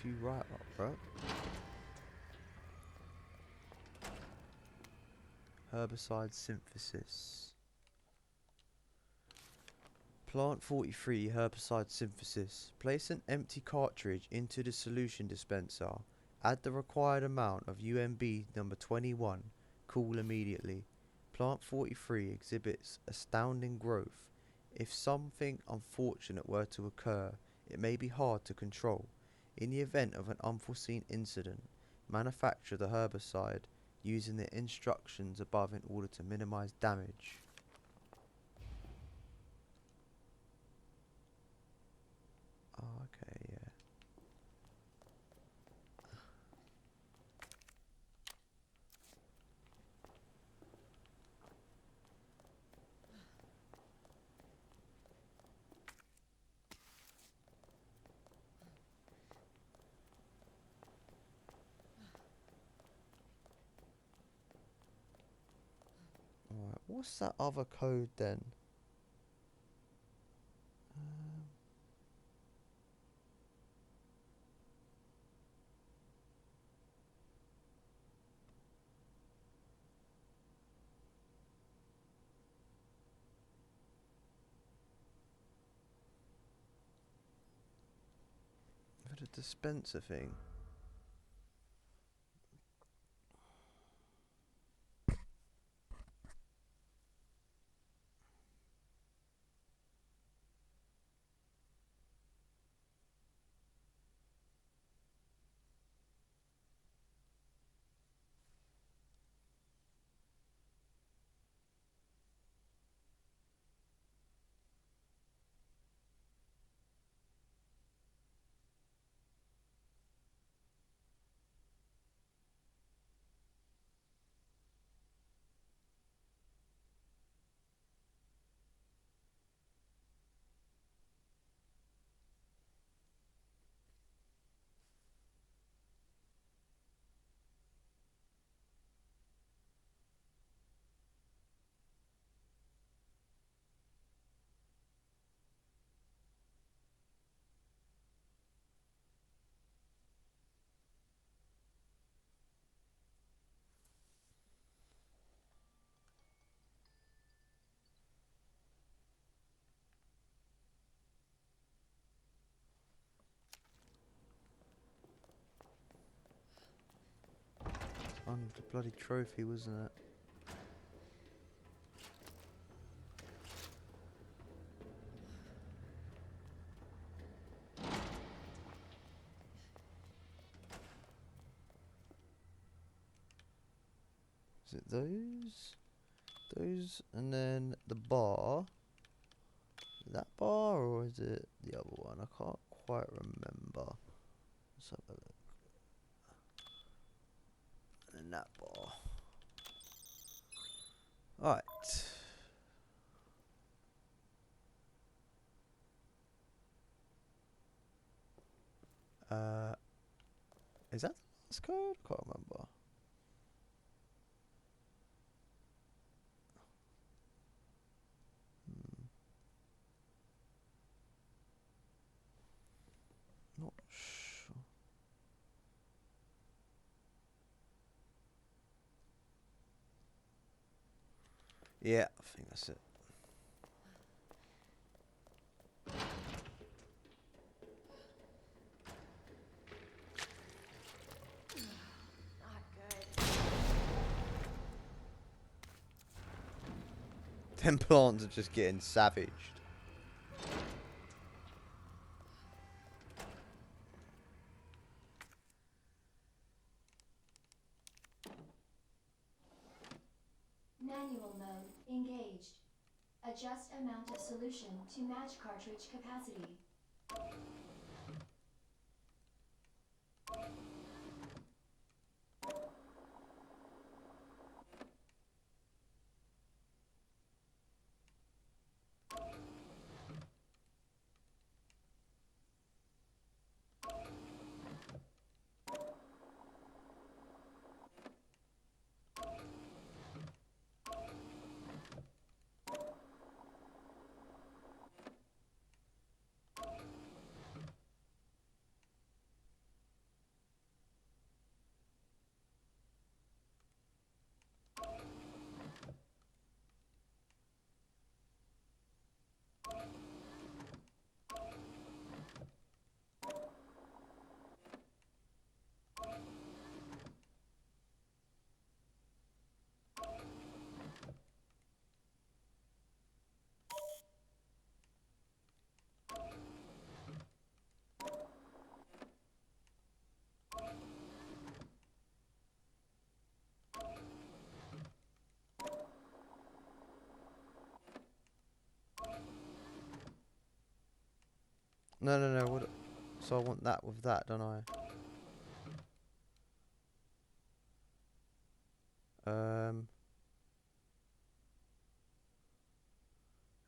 you right up, bro. Herbicide synthesis. Plant 43 herbicide synthesis. Place an empty cartridge into the solution dispenser. Add the required amount of UMB number 21. Cool immediately. Plant 43 exhibits astounding growth. If something unfortunate were to occur, it may be hard to control. In the event of an unforeseen incident, manufacture the herbicide using the instructions above in order to minimize damage. Oh, okay, yeah. Alright, what's that other code then? Um, for the dispenser thing. On the bloody trophy, wasn't it? Is it those? Those, and then the bar. That bar, or is it the other one? I can't quite remember. Let's have a look. And then that bar. Alright. Uh, is that the last code? I can't remember. Hmm. Not sure. Yeah, I think that's it. Not good. Them plants are just getting savaged. Manual mode engaged. Adjust amount of solution to match cartridge capacity. No, no, no. What? So I want that with that, don't I? I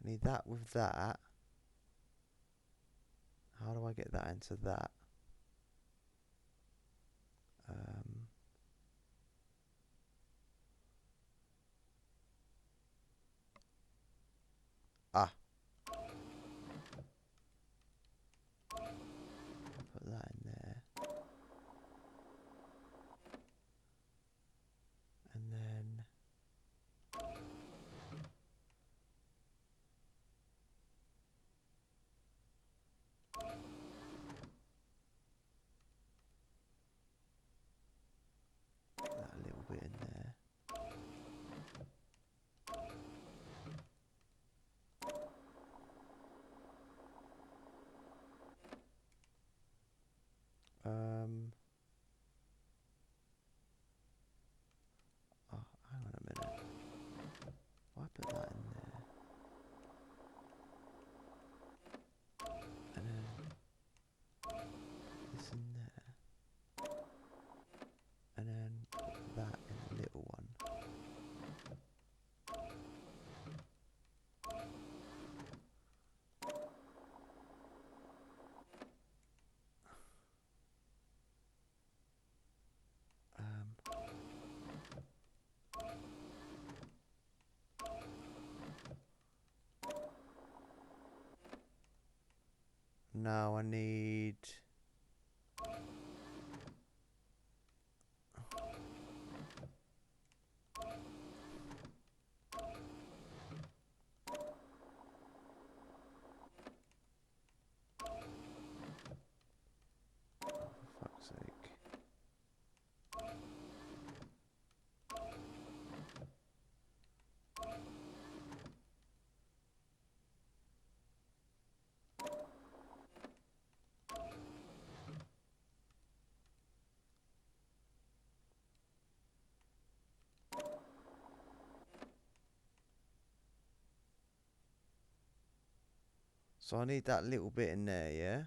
need that with that. How do I get that into that? Um, ah, put that in there. And then put that a little bit in there. Oh, hang on a minute. Why put that in there? And then this in there. And then put that in the little one. Now I need... For fuck's sake. So I need that little bit in there, yeah?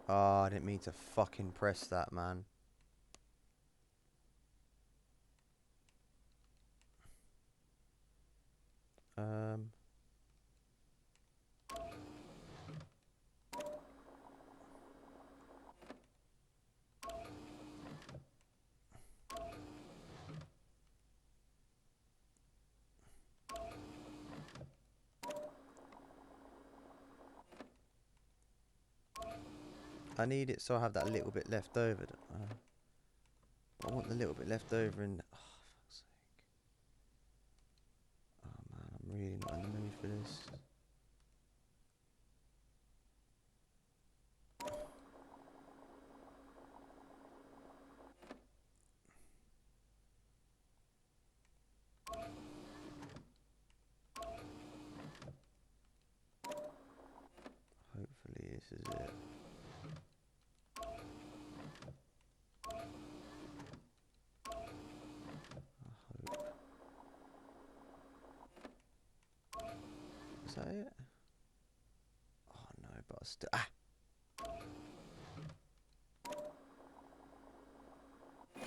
Oh, I didn't mean to fucking press that, man. Um... I need it so I have that little bit left over. I want the little bit left over and... Oh, fuck's sake. Oh man, I'm really not in the mood for this. Hopefully this is it. I hope. Is that it? Oh no, but I still... Ah!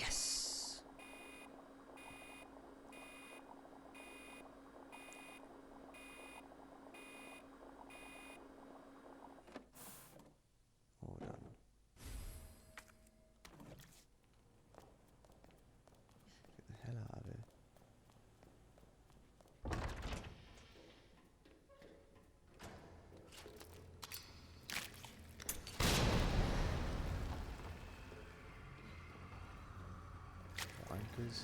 Yes! All done. Get the hell out of here. Wankers.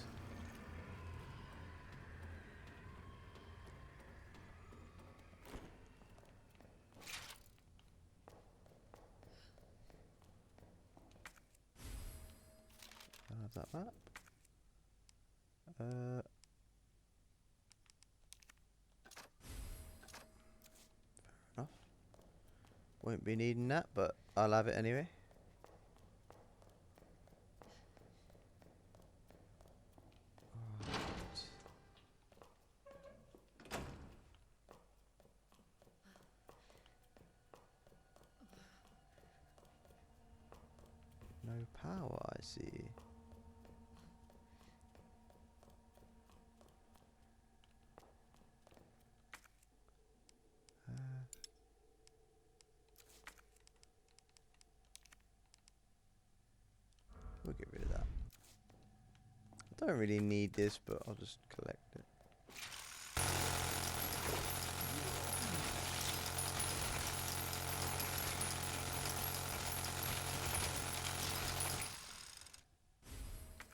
I'll have that map. Fair enough. Won't be needing that, but I'll have it anyway. No power, I see. We'll get rid of that. I don't really need this, but I'll just collect it.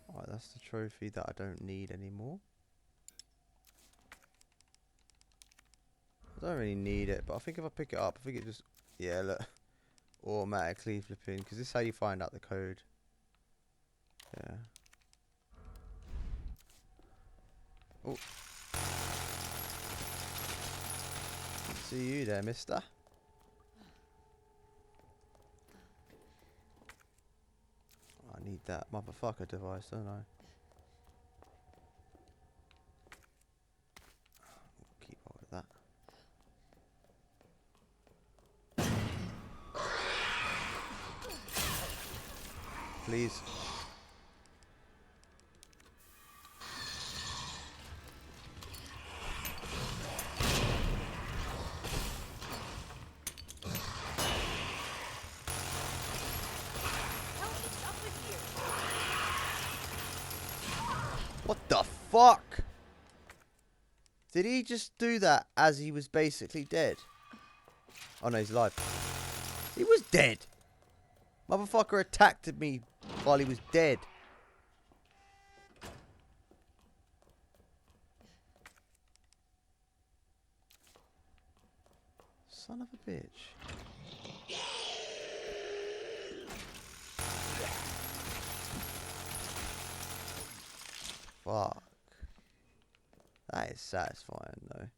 Alright, that's the trophy that I don't need anymore. I don't really need it, but I think if I pick it up, I think it just, yeah, look, automatically flipping, because this is how you find out the code. Yeah. Oh. See you there, mister. I need that motherfucker device, don't I? Keep hold of that. Please. What the fuck? Did he just do that as he was basically dead? Oh no, he's alive. He was dead. Motherfucker attacked me while he was dead. Son of a bitch. Fuck. That is satisfying though.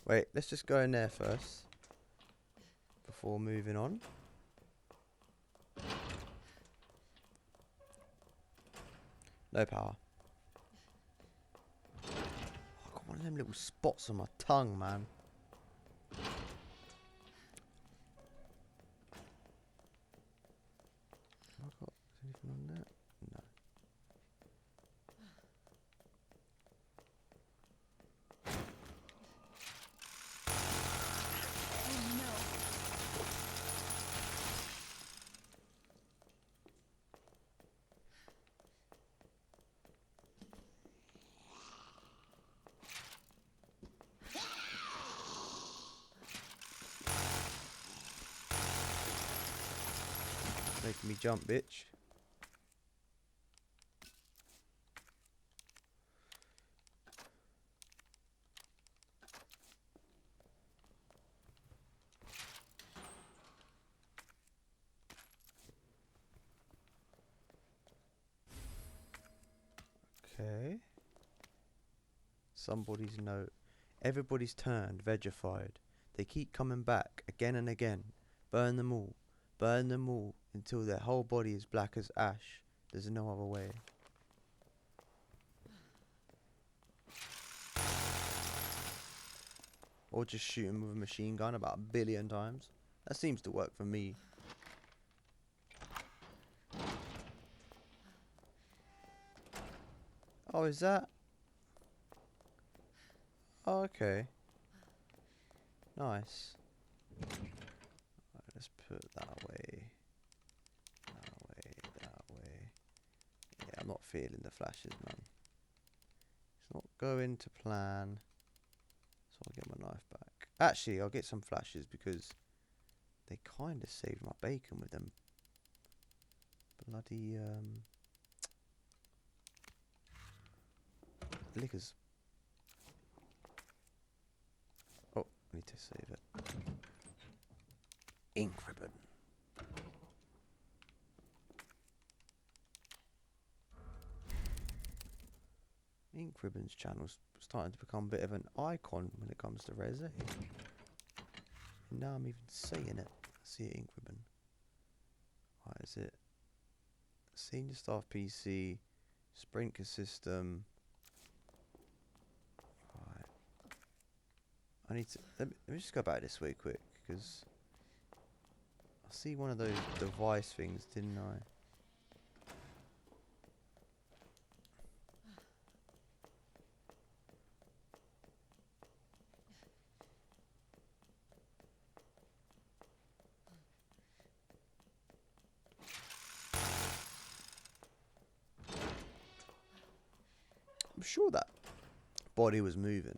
Wait, let's just go in there first. Before moving on. No power. Oh, I got one of them little spots on my tongue, man. Have I got anything on there? No. Making me jump, bitch. Okay. Somebody's note. Everybody's turned, vegified. They keep coming back again and again. Burn them all. Burn them all until their whole body is black as ash. There's no other way. Or just shoot him with a machine gun about 1 billion times. That seems to work for me. Oh, is that? Oh, okay. Nice. Right, let's put that away. That way, that way. Yeah, I'm not feeling the flashes, man. It's not going to plan. So I'll get my knife back. Actually, I'll get some flashes because they kind of saved my bacon with them. Bloody, liquors. Oh, I need to save it. Ink ribbon. Ink Ribbon's channel's starting to become a bit of an icon when it comes to Resi. And now I'm even saying it. See ink ribbon. Right, is it senior staff PC, sprinkler system? Right. I need to let me just go back this way quick because I see one of those device things, didn't I? I'm sure that body was moving.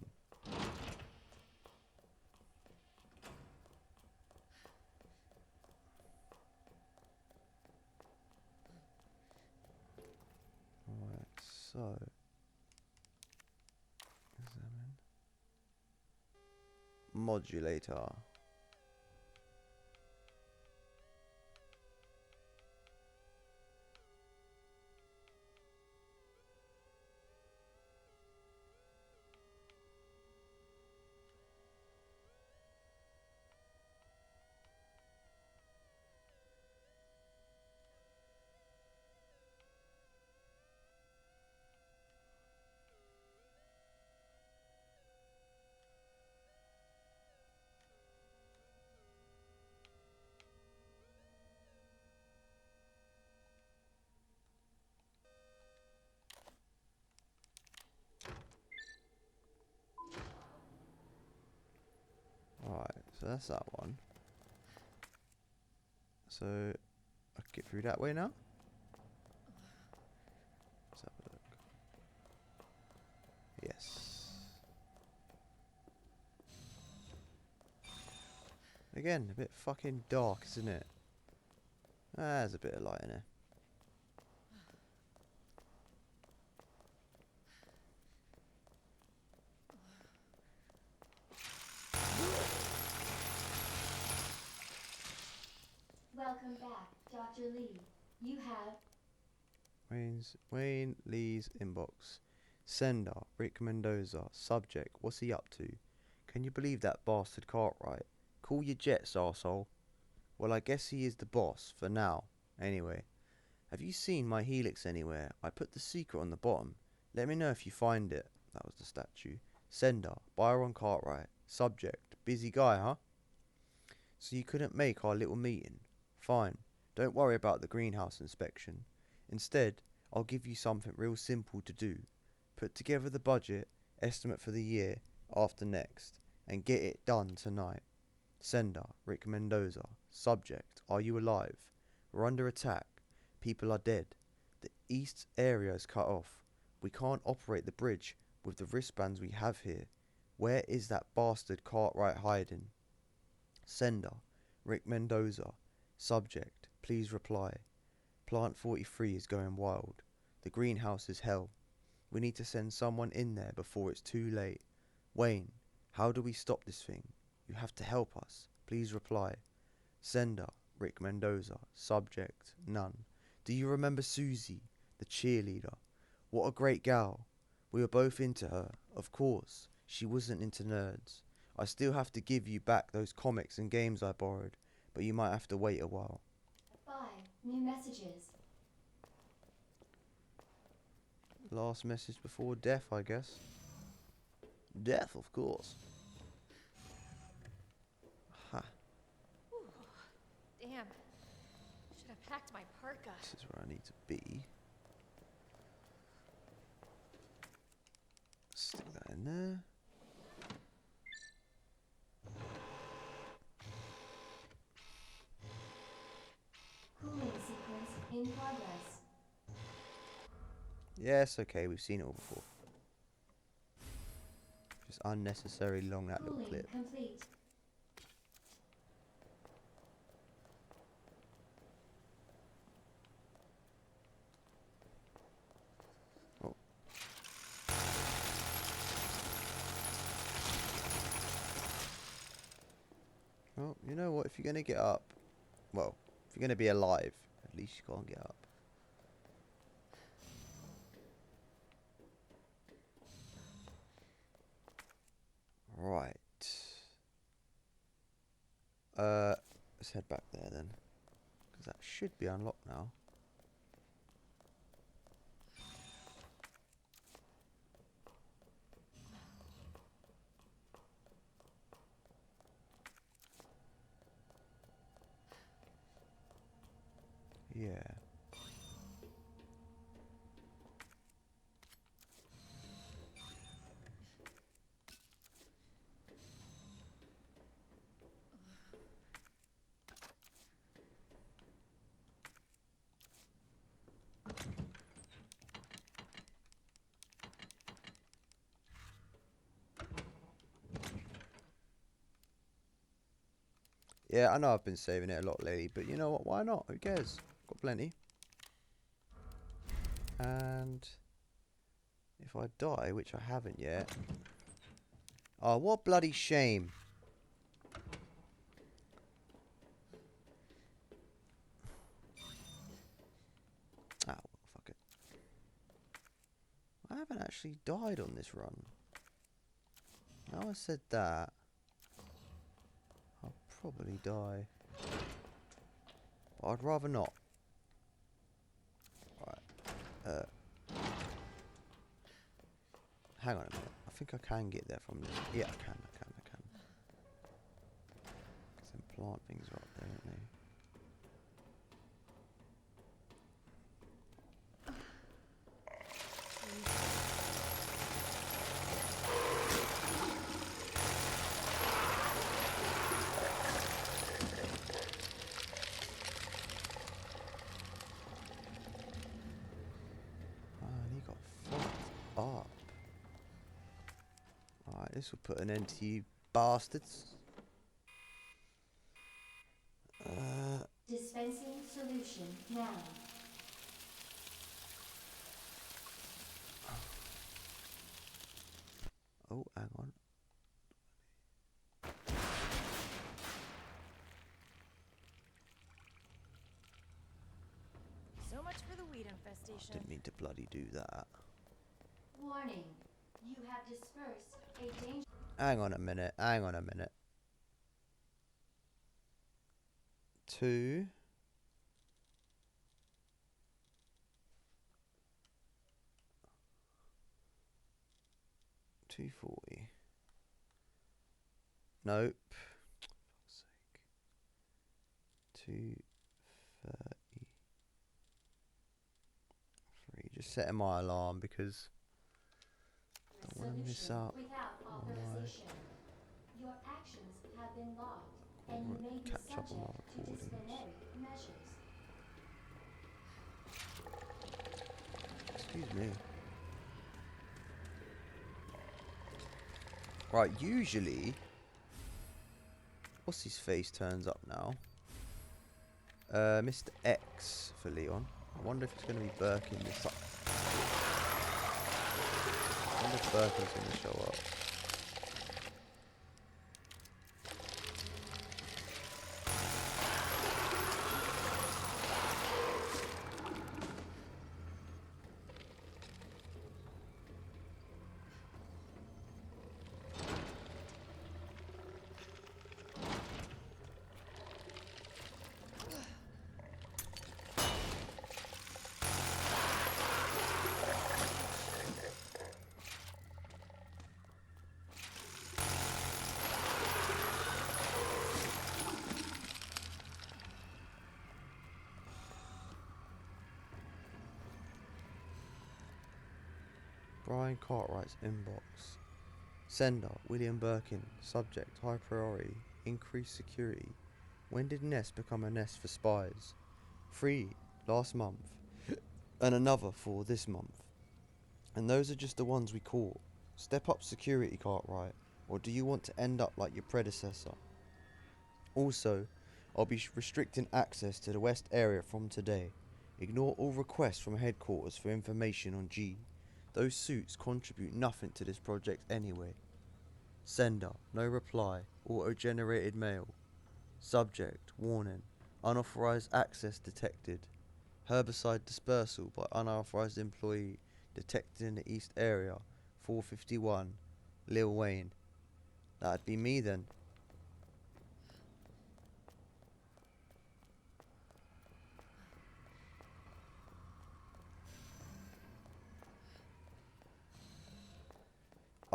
Alright, so examine modulator. Alright, so that's that one. So I can get through that way now. Let's have a look. Yes. Again, a bit fucking dark, isn't it? Ah, there's a bit of light in here. Welcome back, Dr. Lee. You have Wayne Lee's inbox. Sender, Rick Mendoza. Subject, what's he up to? Can you believe that bastard Cartwright? Call your jets, arsehole. Well, I guess he is the boss, for now. Anyway, have you seen my helix anywhere? I put the secret on the bottom. Let me know if you find it. That was the statue. Sender, Byron Cartwright. Subject, busy guy, huh? So you couldn't make our little meeting? Fine. Don't worry about the greenhouse inspection. Instead, I'll give you something real simple to do. Put together the budget, estimate for the year after next, and get it done tonight. Sender, Rick Mendoza. Subject, are you alive? We're under attack. People are dead. The east area is cut off. We can't operate the bridge with the wristbands we have here. Where is that bastard Cartwright hiding? Sender, Rick Mendoza. Subject, please reply. Plant 43 is going wild. The greenhouse is hell. We need to send someone in there before it's too late. Wayne, how do we stop this thing? You have to help us. Please reply. Sender, Rick Mendoza. Subject, none. Do you remember Susie, the cheerleader? What a great gal. We were both into her, of course. She wasn't into nerds. I still have to give you back those comics and games I borrowed, but you might have to wait a while. 5 new messages. Last message before death, I guess. Death, of course. Ha. Damn. Should have packed my parka. This is where I need to be. Stick that in there. Cooling sequence in progress. Yes, okay, we've seen it all before. Just unnecessary long, that little Cooling clip. complete. Oh. Well, you know what? If you're going to get up, well, if you're going to be alive, at least you can't get up. Right. Let's head back there then, because that should be unlocked now. Yeah. Yeah, I know I've been saving it a lot lately, but you know what? Why not? Who cares? Got plenty. And if I die, which I haven't yet. Oh, what bloody shame. Ah, well, fuck it. I haven't actually died on this run. Now I said that, I'll probably die. But I'd rather not. Right. Hang on a minute. I think I can get there from this. Yeah, I can. Some plant things are up there, aren't they? Man, he got fucked up. Alright, this will put an end to you bastards. Dispensing solution now. Oh, hang on. So much for the weed infestation. Didn't mean to bloody do that. Warning. You have dispersed a danger. Hang on a minute. 2. 240. Nope. Fuck's sake. 233. Just setting my alarm because I don't want to miss out Without on my authorization. Your actions have been logged, and you may be catch up on my subject to recordings. disciplinary measures. Excuse me. Right, usually what's his face turns up now? Mr. X for Leon. I wonder if it's going to be Birkin this up. I wonder if Birkin's going to show up. Brian Cartwright's inbox. Sender, William Birkin. Subject, high priority. Increased security. When did Nest become a nest for spies? 3 last month. And another 4 this month. And those are just the ones we caught. Step up security, Cartwright. Or do you want to end up like your predecessor? Also, I'll be restricting access to the West area from today. Ignore all requests from headquarters for information on G. Those suits contribute nothing to this project anyway. Sender, no reply. Auto-generated mail. Subject, warning. Unauthorized access detected. Herbicide dispersal by unauthorized employee detected in the east area. 451. Lil Wayne. That'd be me then.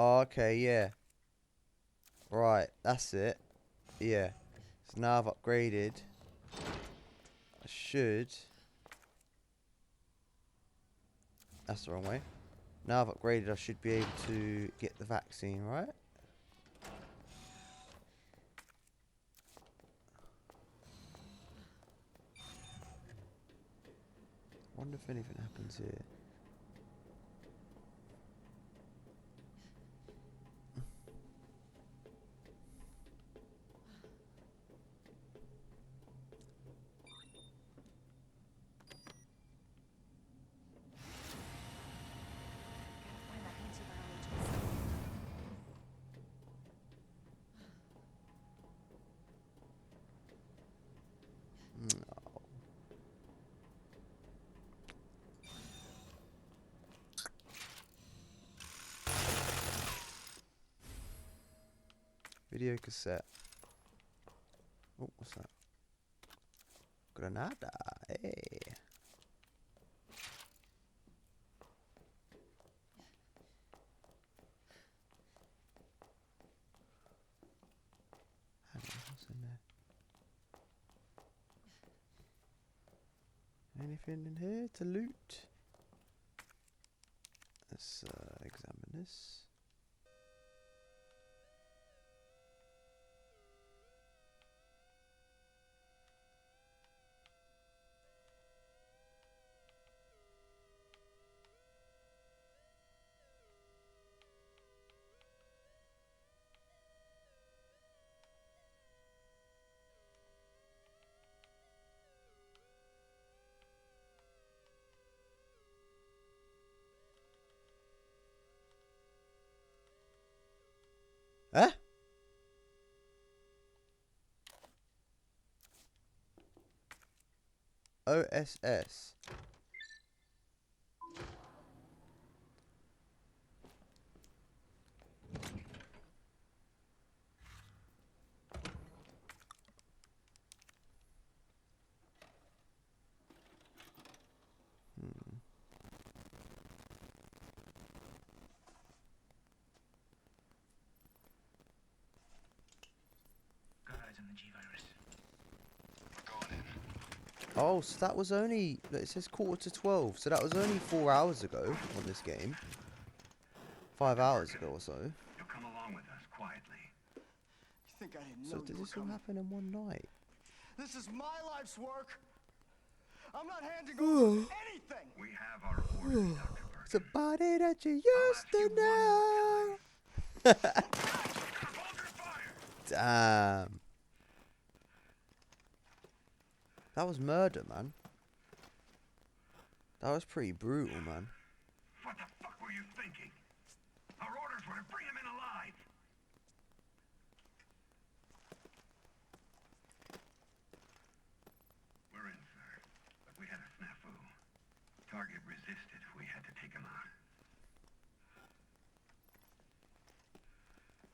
Oh, okay, yeah. Right, that's it. Yeah. So now I've upgraded. I should. That's the wrong way. Now I've upgraded, I should be able to get the vaccine, right? Wonder if anything happens here. Find that antiviral agent. Video cassette. Oh, what's that? Granada. Hey. Hang on, what's in there? Anything in here to loot? Let's examine this. Huh? OSS. Oh, so that was only, look, it says 11:45, so that was only 4 hours ago on this game. 5 hours ago or so. You'll come along with us quietly. You think I didn't So know did you were this all coming? happen in one night? This is my life's work. I'm not handing over anything. We have our orders, Dr. Burke. Somebody that you I'll used ask to you one know. more time. Hold your fire! Damn. That was murder, man. That was pretty brutal, man. What the fuck were you thinking? Our orders were to bring him in alive. We're in, sir. But we had a snafu. Target resisted. We had to take him out.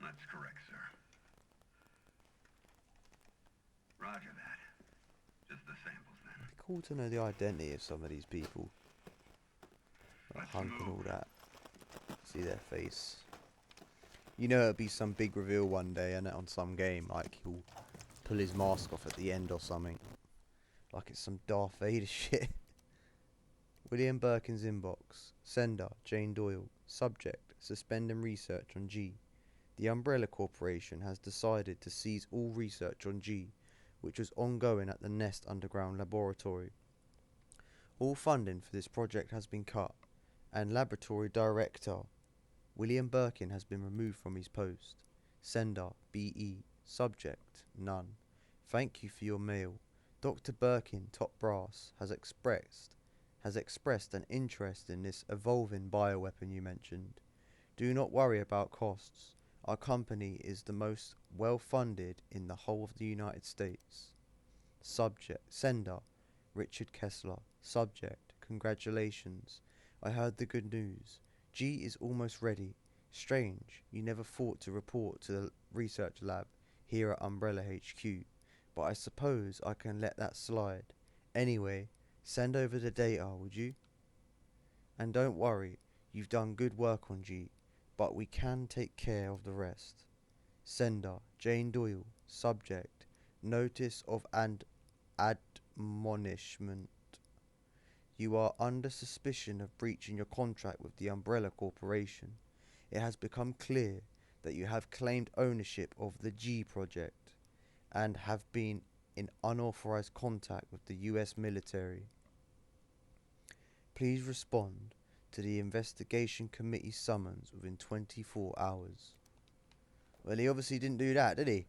That's correct, sir. Roger that. Just the samples, then. It'd be cool to know the identity of some of these people. Like Let's Hunk and all move. that. See their face. You know it'll be some big reveal one day, and on some game, like he'll pull his mask off at the end or something. Like it's some Darth Vader shit. William Birkin's inbox. Sender, Jane Doyle. Subject, suspending research on G. The Umbrella Corporation has decided to seize all research on G, which was ongoing at the Nest Underground Laboratory. All funding for this project has been cut, and Laboratory Director William Birkin has been removed from his post. Sender, BE. Subject, none. Thank you for your mail. Dr. Birkin, top brass, has expressed an interest in this evolving bioweapon you mentioned. Do not worry about costs. Our company is the most well-funded in the whole of the United States. Sender, Richard Kessler. Subject, congratulations. I heard the good news. G is almost ready. Strange, you never thought to report to the research lab here at Umbrella HQ, but I suppose I can let that slide. Anyway, send over the data, would you? And don't worry, you've done good work on G. but we can take care of the rest. Sender, Jane Doyle. Subject, notice of and admonishment. You are under suspicion of breaching your contract with the Umbrella Corporation. It has become clear that you have claimed ownership of the G project and have been in unauthorized contact with the US military. Please respond to the investigation committee summons within 24 hours. Well, he obviously didn't do that, did he?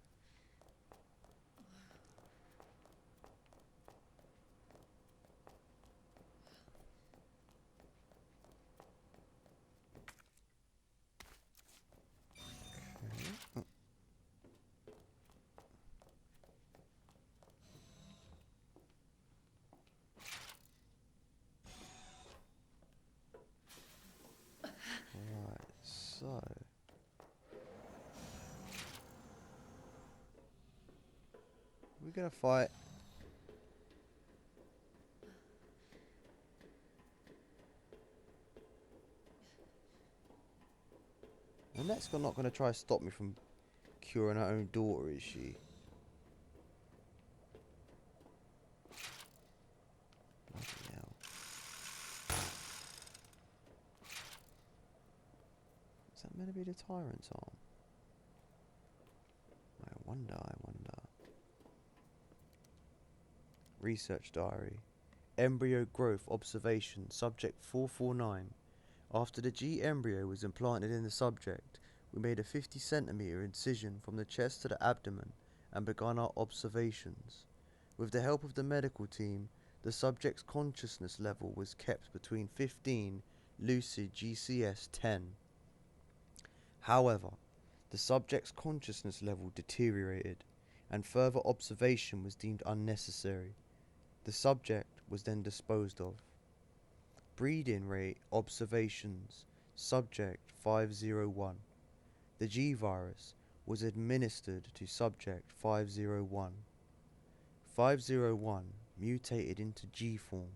Right, so we're gonna fight. Annette's not gonna try to stop me from curing her own daughter, is she? Bloody hell. Is that meant to be the tyrant's arm? I wonder. Research diary. Embryo growth observation. Subject 449. After the G embryo was implanted in the subject, we made a 50 centimeter incision from the chest to the abdomen and began our observations. With the help of the medical team, the subject's consciousness level was kept between 15, lucid GCS 10. However, the subject's consciousness level deteriorated, and further observation was deemed unnecessary. The subject was then disposed of. Breeding rate observations. Subject 501. The G virus was administered to subject 501. 501 mutated into G form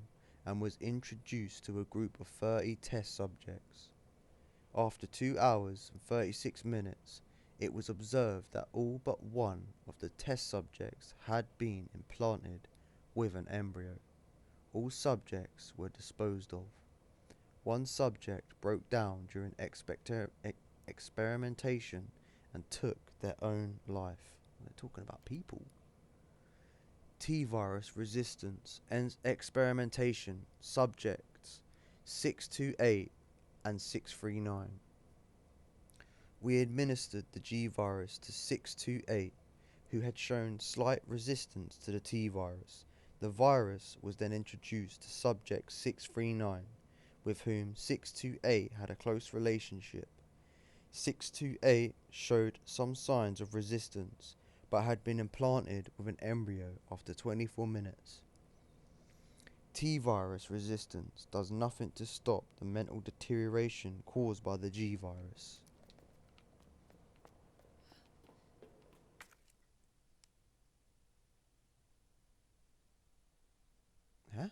and was introduced to a group of 30 test subjects. After 2 hours and 36 minutes, it was observed that all but one of the test subjects had been implanted with an embryo. All subjects were disposed of. One subject broke down during experimentation and took their own life. They're talking about people. T-virus resistance and experimentation. Subjects 628 and 639. We administered the G-virus to 628, who had shown slight resistance to the T-virus. The virus was then introduced to subject 639, with whom 628 had a close relationship. 628 showed some signs of resistance, but had been implanted with an embryo after 24 minutes. T-virus resistance does nothing to stop the mental deterioration caused by the G-virus. Huh?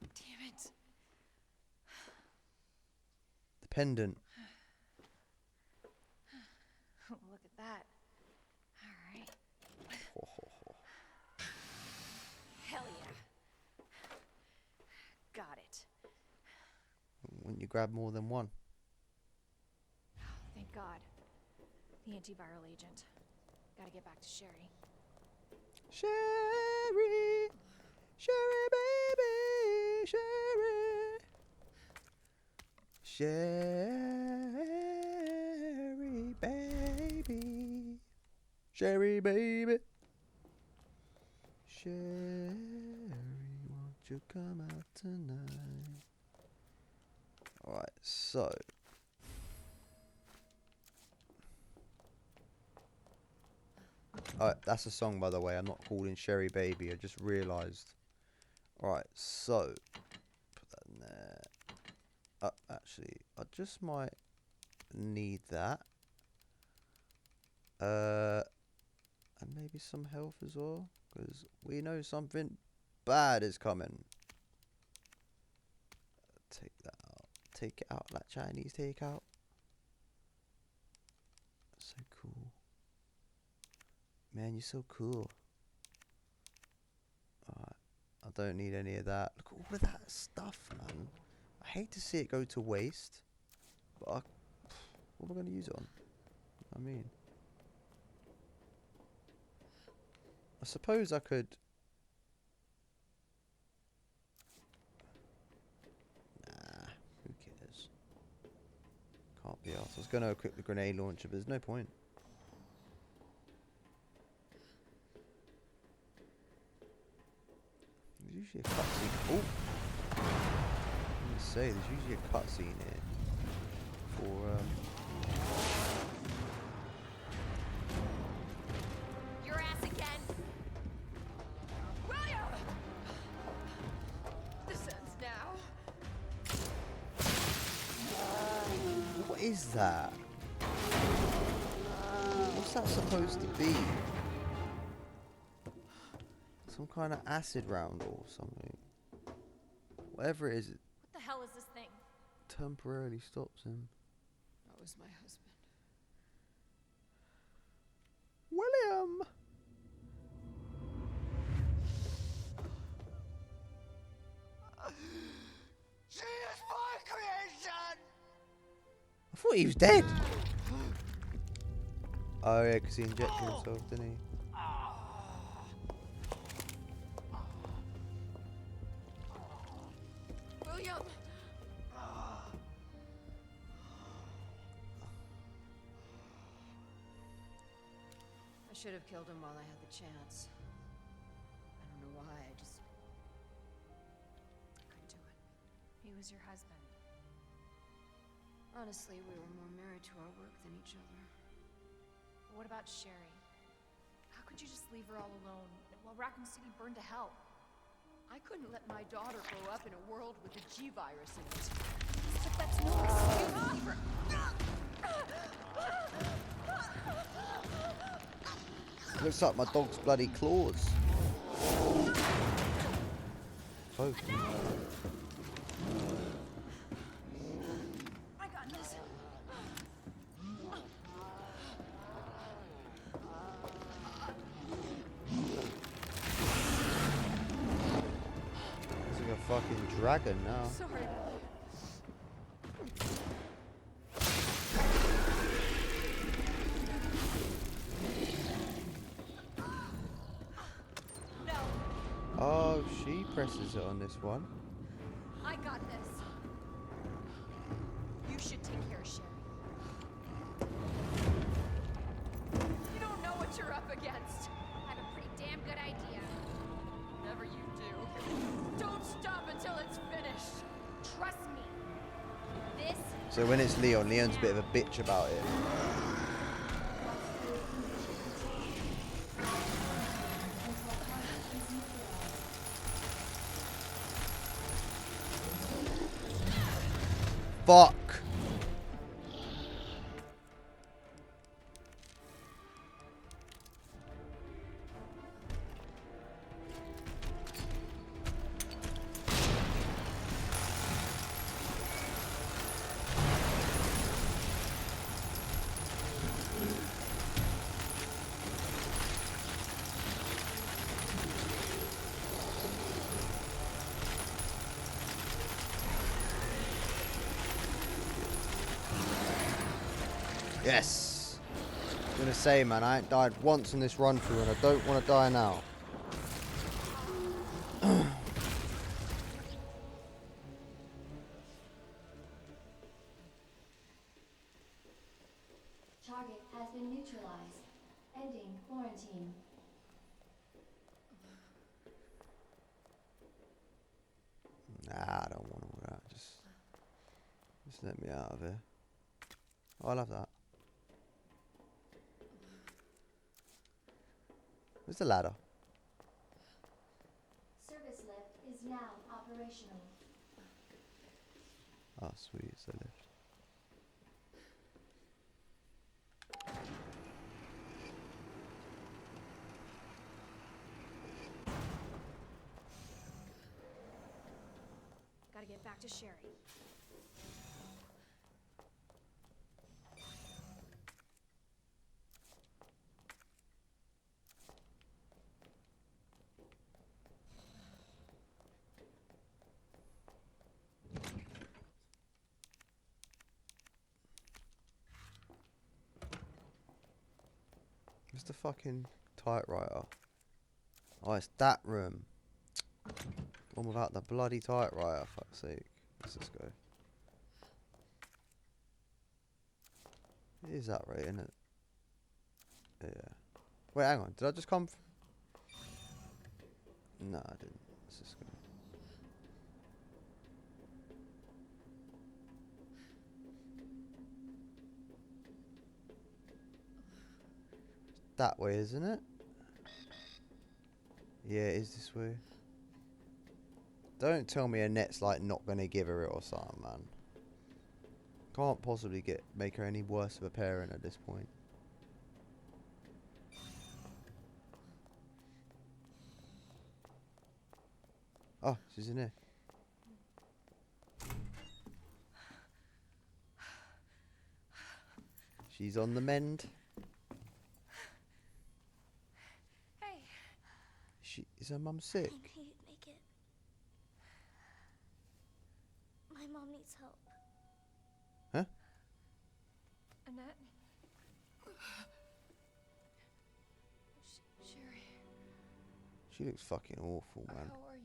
Damn it. The pendant. Look at that. Alright. Hell yeah. Got it. Wouldn't you grab more than one? Thank God. The antiviral agent. Gotta get back to Sherry. Sherry, Sherry baby, Sherry, Sherry baby, Sherry baby, Sherry, won't you come out tonight? Alright, so that's a song, by the way. I'm not calling Sherry Baby. I just realised. Alright, so put that in there. Actually, I just might need that. And maybe some health as well, because we know something bad is coming. take it out like Chinese takeout. So cool. Man, you're so cool. Alright, I don't need any of that. Look at all of that stuff, man. I hate to see it go to waste, but what am I going to use it on? I mean, I suppose I could. Nah, who cares? Can't be arsed. I was going to equip the grenade launcher, but there's no point. There's usually a cutscene. Oh! I was going to say, there's usually a cutscene here for, Your ass again! William! This ends now. What is that? What's that supposed to be? Some kind of acid round or something. Whatever it is, it What the hell is this thing? temporarily stops him. That was my husband. William! She is my creation! I thought he was dead. Oh yeah, because he injected himself, didn't he? William! I should have killed him while I had the chance. I don't know why, I couldn't do it. He was your husband. Honestly, we were more married to our work than each other. But what about Sherry? How could you just leave her all alone while Raccoon City burned to hell? I couldn't let my daughter grow up in a world with a G virus in it. But that's no excuse for... Looks like my dog's bloody claws. Both. I got this. It's like a fucking dragon now. Sorry. No, Oh, she presses it on this one. I got this. You should take care of Sherry. You don't know what you're up against. I have a pretty damn good idea. Whatever you do, don't stop until it's finished. Trust me. This So when it's Leon, Leon's a bit of a bitch about it. Fuck. Yes. I'm gonna say, man, I ain't died once in this run through and I don't want to die now. Target has been neutralized. Ending quarantine. Nah, I don't want all that. Just let me out of here. Oh, I love that. Where's the ladder? Service lift is now operational. Oh, sweet, it's the lift. gotta get back to Sherry. Where's the fucking typewriter? Oh, it's that room. One without the bloody typewriter, fuck's sake. Let's just go. It is that right, isn't it? Yeah. Wait, hang on. Did I just come? No, I didn't. Let's just go. That way, isn't it? Yeah, it is this way. Don't tell me Annette's like not gonna give her it or something, man. Can't possibly make her any worse of a parent at this point. Oh, she's in here. She's on the mend. Hey. Is her mum sick? I knew you'd make it. My mom needs help. Huh? Annette? Sherry. She looks fucking awful, man. How are you?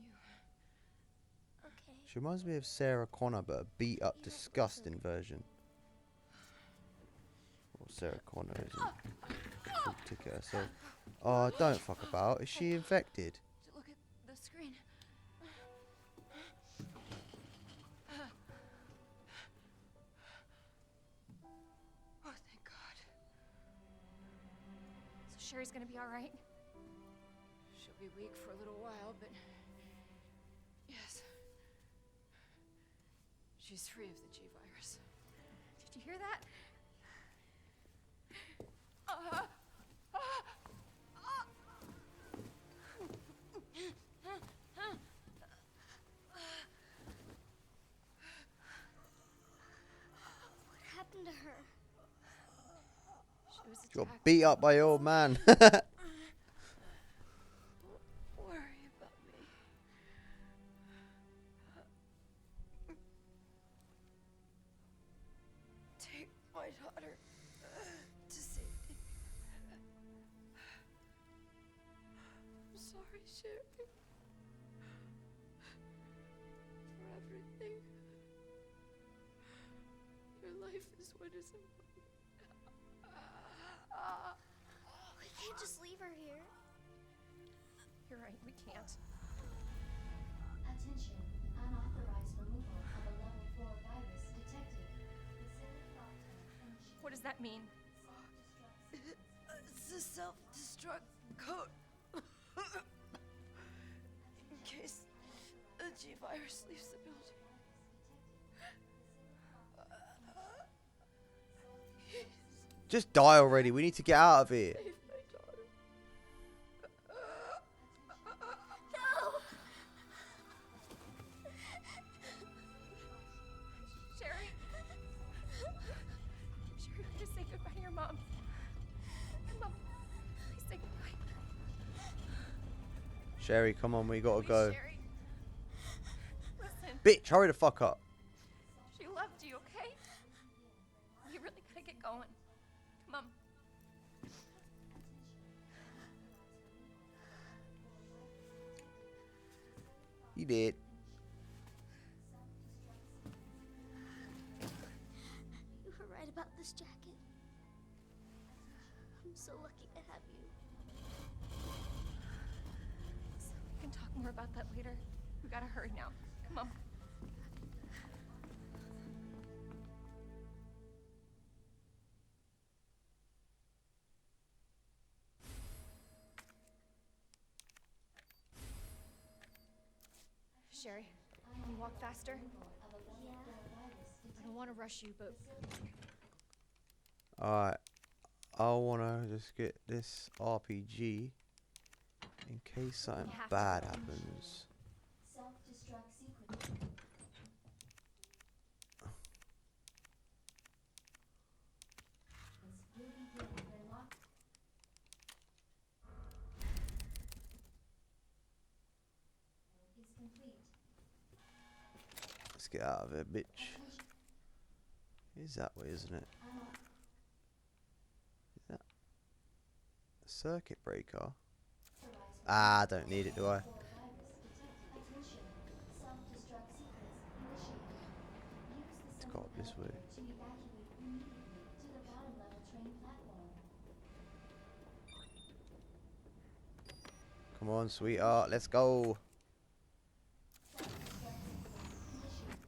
Okay. She reminds me of Sarah Connor, but a beat up, disgusting version. Well, Sarah Connor isn't full ticket herself. Oh, don't fuck about. Is she infected? Look at the screen. Oh, thank God. So Sherry's gonna be all right? She'll be weak for a little while, but yes. She's free of the G virus. Did you hear that? What happened to her? She was She got attacked. beat up by your old man. Worry about me. Take my daughter to safety. I'm sorry, Sherry. For everything. Your life is what is important. We can't just leave her here. You're right, we can't. Attention, unauthorized removal of a level 4 virus detected. Facility lockdown. What does that mean? Self-destruct It's a self-destruct code. In case the G virus leaves the building. Just die already. We need to get out of here. Save my daughter. No! Sherry? Sherry, please say goodbye to your mom. Mom, please say goodbye. Sherry, come on. We gotta Please, go. Sherry. Listen, Bitch, hurry the fuck up. she loved you, okay? You really gotta get going. Come on. You did. You were right about this jacket. I'm so lucky to have you. So we can talk more about that later. We gotta hurry now. Come on. Sherry, can you walk faster? Yeah. I don't want to rush you, but Alright. I wanna just get this RPG in case something We have to bad go. happens. self-destruct sequence. Moving perimeter locked. Is complete. Let's get out of here, bitch. Attention, It is that way, isn't it? unauthorized. Is that? Circuit breaker. Ah, I don't need it, do I? Attention. Self-destruct sequence initiated. Use the Let's go central up this way. elevator to evacuate immediately to the bottom level train platform. Come on, sweetheart, let's go. Self-destruct sequence initiated.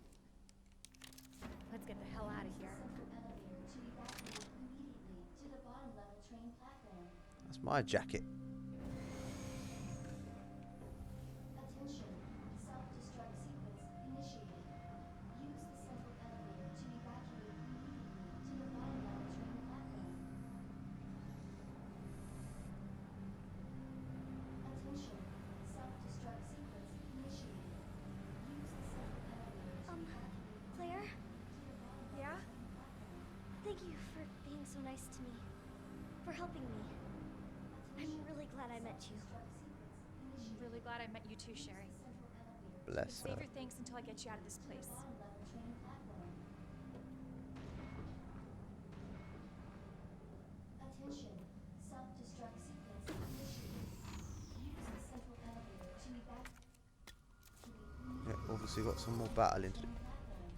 Let's get the hell out of here. Central elevator to evacuate immediately to the bottom level train platform. That's my jacket. Attention. Self-destruct sequence initiated. Use the central elevator to evacuate immediately to the bottom level train platform. Attention. Self-destruct sequence initiated. Use the central elevator to evacuate Claire? to the bottom level Yeah? train platform. Thank you for being so nice to me. For helping me. I'm really glad I met you. I'm really glad I met you too, Sherry. Bless Save her. your thanks until I get you out of this place. Bottom level train platform. Attention. Self-destruct sequence initiated. Use the central elevator to evacuate Yeah, obviously got some more battle into it. platform.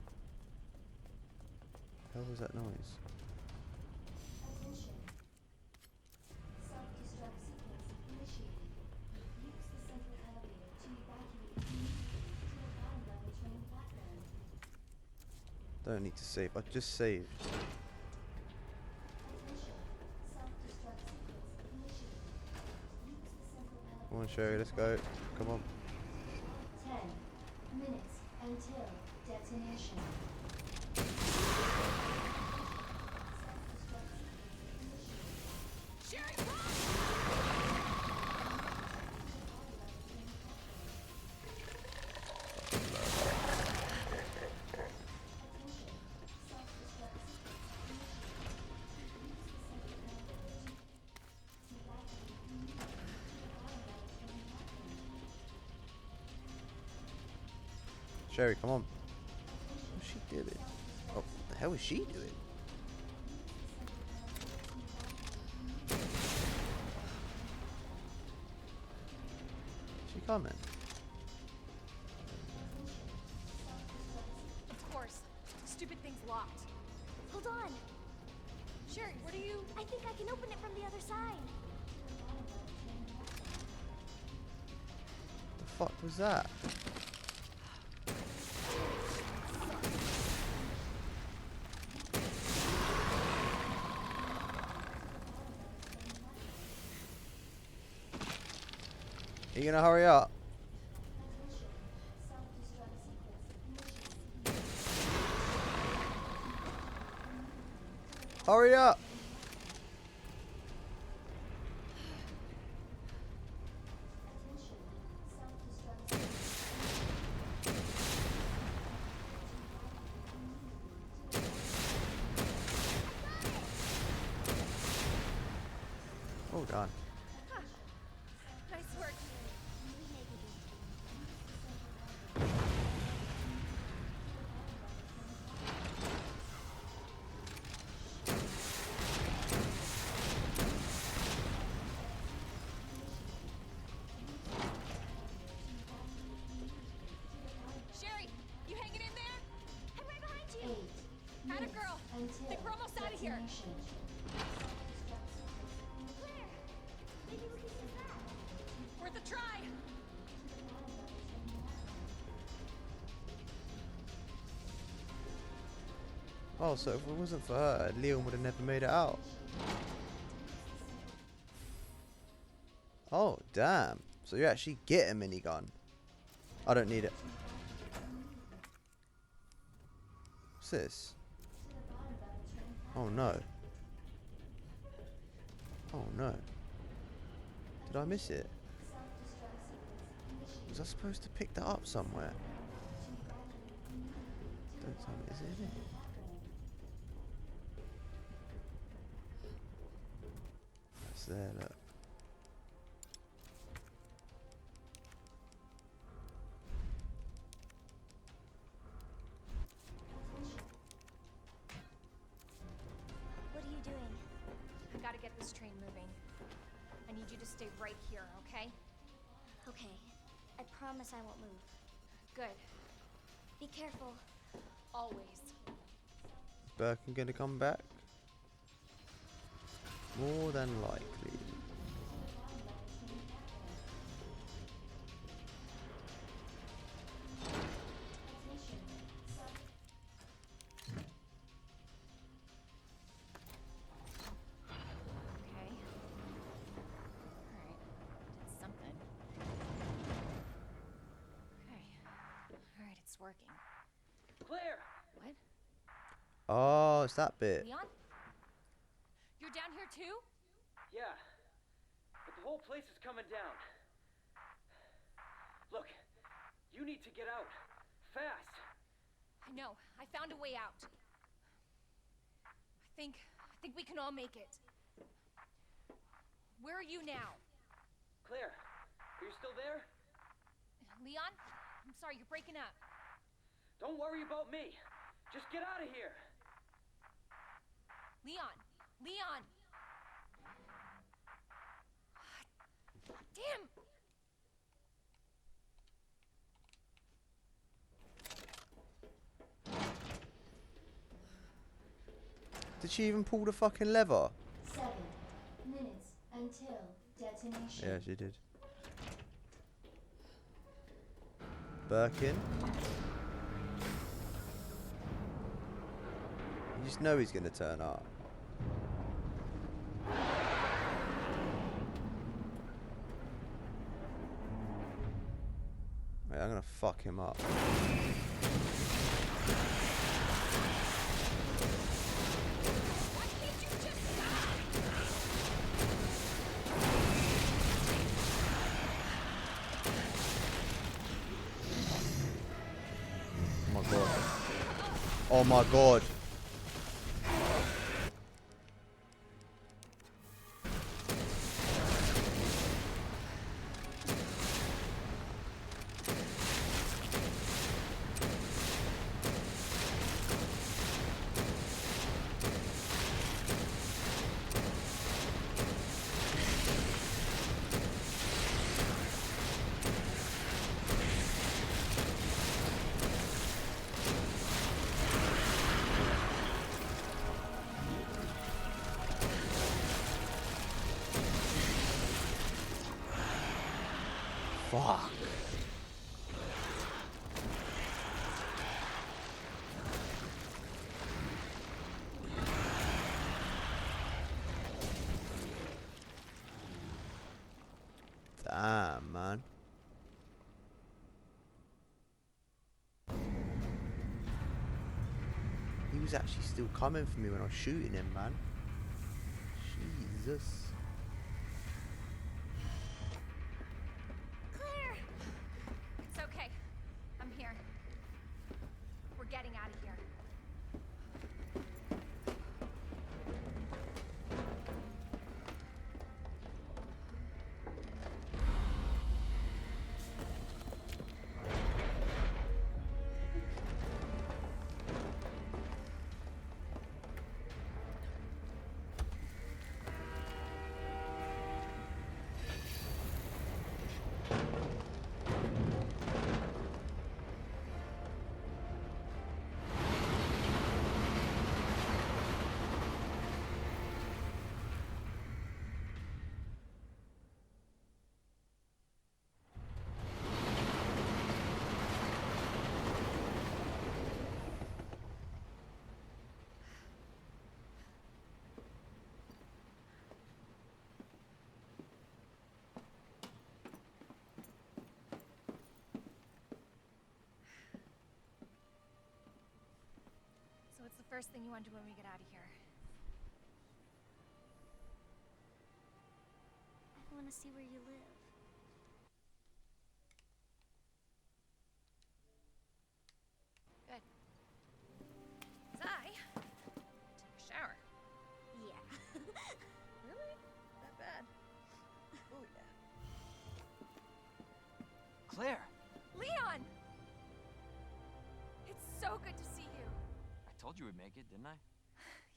Hell was that noise? Attention. Self-destruct sequence initiated. Use the central elevator to evacuate immediately to the bottom level train platform. Don't need to save. I just saved. Attention. Self-destruct sequence initiated. Use the central elevator. Come on, Sherry, let's go. Come on. 10 minutes until detonation. Self-destruct sequence initiated. Sherry, run! Attention. Self-destruct sequence initiated. Use the central elevator to evacuate immediately to the bottom level train platform. Sherry, come on. What's she doing? Oh, what the hell is she doing? She coming? Of course. Stupid thing's locked. Hold on. Sherry, what are you... I think I can open it from the other side. The fuck was that? Are you gonna hurry up? Hurry up! Well done. Nice work. Sherry, you hanging in there? I'm right behind you. 8 Atta girl. until Think we're almost out of here. detonation. Claire, maybe we can use that. Worth a try. Oh, so if it wasn't for her, Leon would have never made it out. Oh, damn. So you actually get a minigun. I don't need it. What's this? Oh no. Oh no. Did I miss it? Was I supposed to pick that up somewhere? Don't tell me, is it in it? That's there, look. What are you doing? I gotta get this train moving. I I need you to stay right here, okay? Okay. I promise I won't move. Good. Be careful. Always. Birkin gonna come back? More than likely. Okay. Alright. Did something. Okay. Alright, it's working. Claire! What? Oh, it's that bit. Leon? You're down here too? Yeah, but the whole place is coming down. Look, you need to get out. Fast! I know. I found a way out. I think we can all make it. Where are you now? Claire, are you still there? Leon? I'm sorry, you're breaking up. Don't worry about me. Just get out of here. Leon! Leon! Damn! Did she even pull the fucking lever? 7 minutes until detonation. Yeah, she did. Birkin. You just know he's gonna turn up. Wait, I'm gonna fuck him up. Why can't you just stop? Oh my god. Oh my god. Fuck. Damn, man. He was actually still coming for me when I was shooting him, man. Jesus. Claire! It's okay. I'm here. We're getting out of here. So what's the first thing you want to do when we get out of here? I want to see where you live. Good. 'Cause I took a shower. Yeah. Really? That bad? Oh yeah. Claire! Leon! It's so good to see you. I told you we'd make it, didn't I?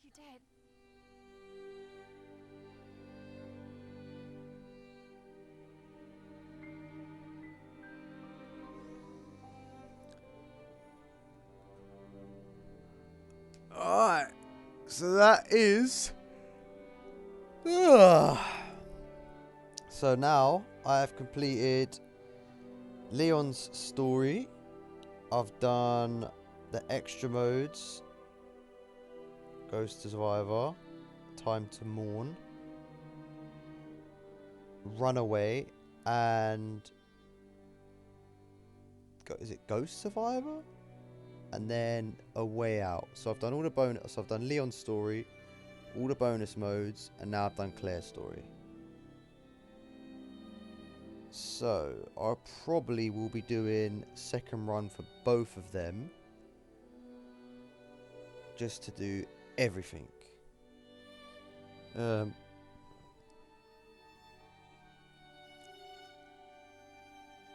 You did. So that is... So now I have completed Leon's story. I've done the extra modes. Ghost to Survivor. Time to Mourn. Runaway. And... Is it Ghost Survivor? And then A Way Out. So I've done all the bonus. So I've done Leon's story, all the bonus modes, and now I've done Claire's story. So I probably will be doing second run for both of them, just to do everything.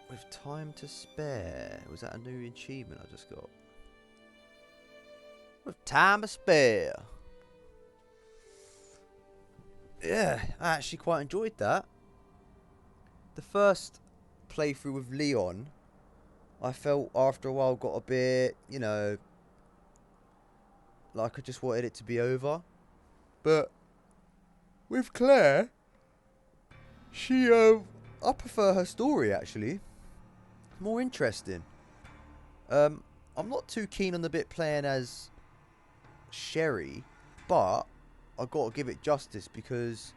With time to spare. Was that a new achievement I just got? With time to spare. Yeah, I actually quite enjoyed that. The first playthrough with Leon, I felt after a while got a bit, you know, like I just wanted it to be over. But with Claire, I prefer her story actually. More interesting. I'm not too keen on the bit playing as Sherry, but I gotta give it justice because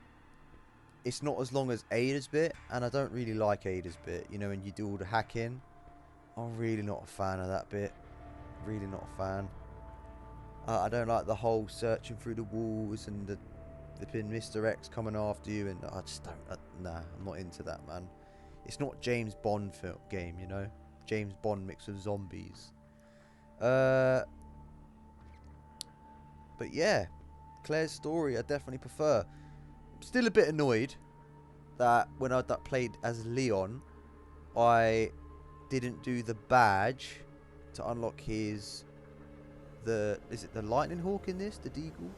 it's not as long as Ada's bit, and I don't really like Ada's bit. You know, when you do all the hacking, I'm really not a fan of that bit. Really not a fan. I don't like the whole searching through the walls and the flipping Mr. X coming after you, and I just don't. Nah, I'm not into that, man. It's not James Bond game, you know. James Bond mixed with zombies. But yeah, Claire's story I definitely prefer. Still a bit annoyed that when I played as Leon, I didn't do the badge to unlock his... Is it the Lightning Hawk in this? The Deagle?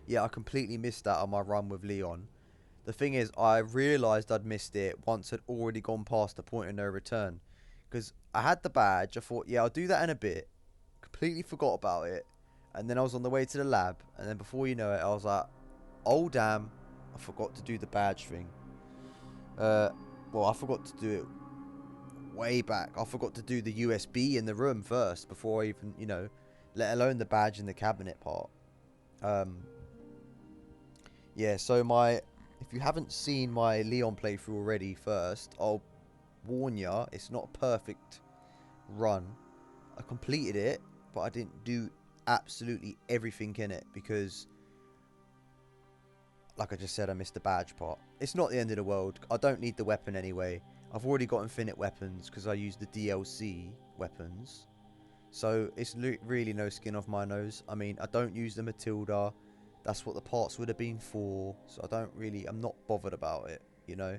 Yeah, I completely missed that on my run with Leon. The thing is, I realised I'd missed it once I'd already gone past the point of no return. Because I had the badge, I thought, yeah, I'll do that in a bit. Completely forgot about it. And then I was on the way to the lab, and then before you know it, I was like, oh damn, I forgot to do the badge thing. Well, I forgot to do it way back. I forgot to do the USB in the room first before I even, you know, let alone the badge in the cabinet part. Yeah, so if you haven't seen my Leon playthrough already first, I'll warn ya, it's not a perfect run. I completed it, but I didn't do absolutely everything in it because, like I just said, I missed the badge part. It's not the end of the world. I don't need the weapon anyway. I've already got infinite weapons because I use the DLC weapons. So it's really no skin off my nose. I mean, I don't use the Matilda. That's what the parts would have been for. So I'm not bothered about it, you know.